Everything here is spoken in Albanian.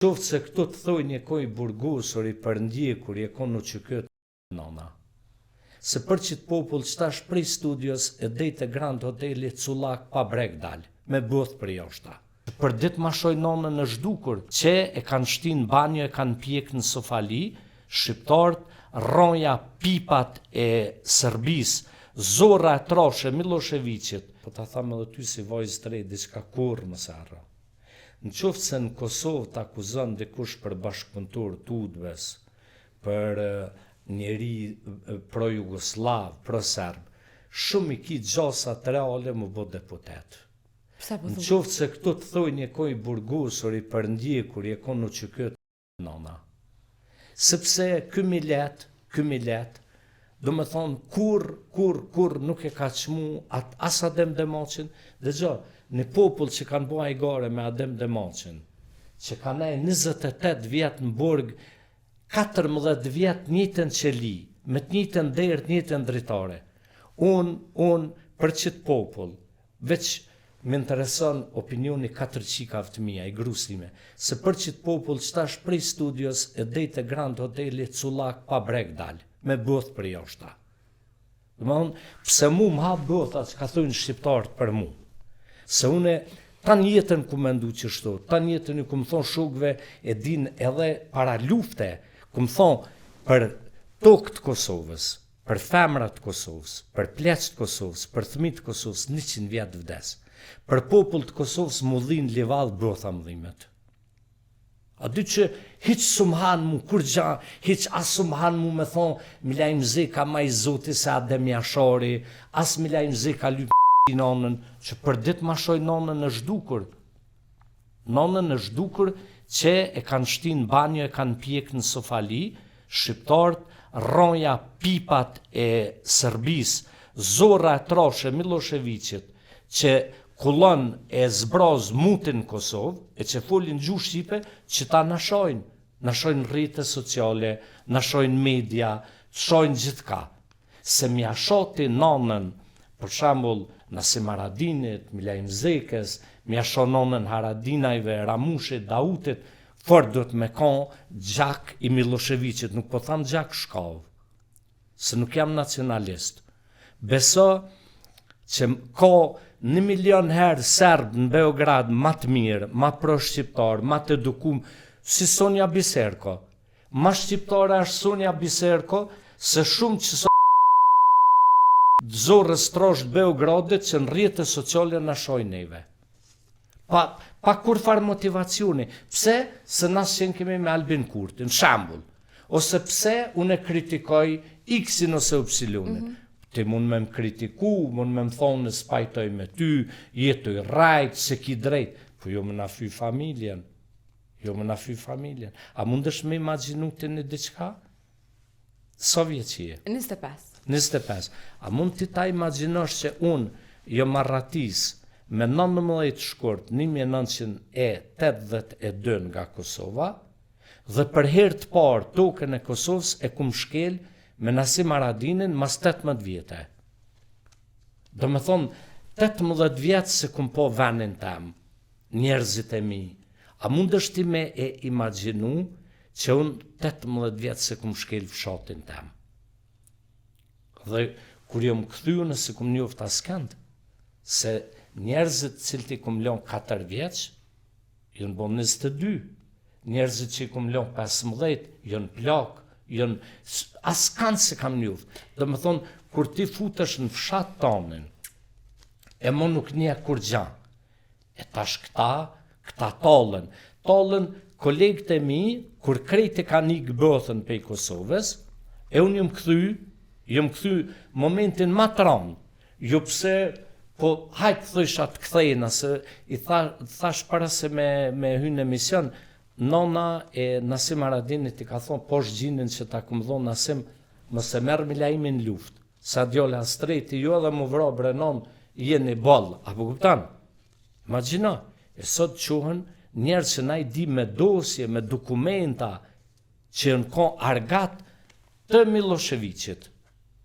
Qoftë se këtu të thoj një koj burgosur i përndjekur i ekonu që këtë nona. Se për qitë popull qëtash prej studios e dejtë e Grand Hoteli Cullak pa brek dal, me bëth për joshta. Për dit ma shoj nonën në zhdukur, që e kanë shtin banjo e kanë pjek në sofali, shqiptarët, ronja pipat e Serbis, zora e troshe Miloševićit, po ta thamë edhe ty si vojzë të rej, diçka kur më sarra. Në qoftë se në Kosovë të akuzon dikush për bashkëpunëtor të udhëves, për njeri pro-Jugoslav, pro-Serb, shumë i ki gjasat reale më bë deputet. Në qoftë se këtu të thoj një koj burgosur i përndjekur i ekonu që këtë nona. Sepse ky milet, do me thonë kur nuk e ka qmu as Adem Demoqin, dhe gjo, në popull që kanë bua i gare me Adem Demoqin, që kanë 28 vjetë në burg, 14 vjetë njëtën qeli, me të njëtën derë, njëtën dritare. Unë për qitë popull, veç më intereson opinioni 4 qikave të mija, i grusime, se për qitë popull qëtash prej studios e dejtë e Grand Hoteli Cullak pa brek dal, me bëth për joshta. Pse mu më ha bëtha që ka thujnë shqiptarët për mu. Se une ta njetën ku me ndu qështu, ta njetën ku më thonë shukve e din edhe para lufte, ku më thonë për tokë të Kosovës, për femrat të Kosovës, për pleqë të Kosovës, për thmit të Kosovës, 100 vjetë vdes. Për popull të Kosovës më dhin livadh bëtha më dhimet. A dy që hiq sumhan mu, kur gja, hiq as sumhan mu me thonë, milajmë zeka ma i zoti se Adem Jashari, as milajmë zeka lyp nonën, që për dit ma shoj nonën në zhdukur. Nonën në zhdukur që e kanë shtin banjo e kanë pjek në sofali, shqiptarët, ronja pipat e Serbis, zora e troshe Miloševićit, që kullon e zbroz mutin në Kosovë, e që folin gjuhë shqipe, që ta nashojnë rrite sociale, nashojnë media, shojnë gjithka. Se mja shoti nonën, për shambull, Nasim Haradinit, Milajm Zekës, mja shon nonën Haradinajve, Ramushit, Dautit, fort do të me konë gjak i Miloševićit, nuk po thamë gjak shkov, se nuk jam nacionalist. Beso që ka 1 milion herë Serb në Beograd ma të mirë, ma pro-shqiptar, ma të edukum, si Sonja Biserko. Ma shqiptare është Sonja Biserko, se shumë që zorës trosh Beogradit që në rrjetet sociale në shojnë neve. Pa kur farë motivacioni. Pse? Se nasë qenë kemi me Albin Kurtin, shambull. Ose pse unë e kritikoj X-in ose Y-in. Ti mund me më kritiku, mund me më thonë në spajtoj me ty, jetoj rajt, se ki drejt. Po jo më na fy familjen. A mundesh me imaginu të një diqka? Sa vjeqie? 25. A mund ti ta imagjinosh që unë jo marratis me 19 shkurt 1982 nga Kosova dhe për herë të parë tokën e Kosovës e kum shkel me Nasim Haradinin mas 18 vjetë. Do me thonë 18 vjetë se kum po venin tem, njerëzit e mi. A mund është ti me e imagjinu që unë 18 vjetë se kum shkel fshatin tem? Dhe kur jom këthyu nëse kum njoft askënd, se njerëzit cilti kum lon 4 vjeç, jën bon 22, njerëzit që kum lon 15, jën plak, jën askënd se kam njoft. Dhe me thonë, kur ti futesh në fshat tonin, e mo nuk nje kur gjan, e tash këta talën. Talën kolegët e mi, kur krejt e ka një gëbëthën pe i Kosovës, e unë jëm këthy momentin ma të ranë, jo pse, po hajtë thësha të kthejna, se i thash para se me hynë emision, nona e Nasim Haradinit i ka thonë, po shgjinin që ta këmë dhonë Nasim, mëse merë milajmin luft, sa djole astreti, jo edhe më vro brenon, jeni boll, apo kuptan? Imagjino, e sot quhen njerë që na i di me dosje, me dokumenta, që në kon argat të Miloševićit.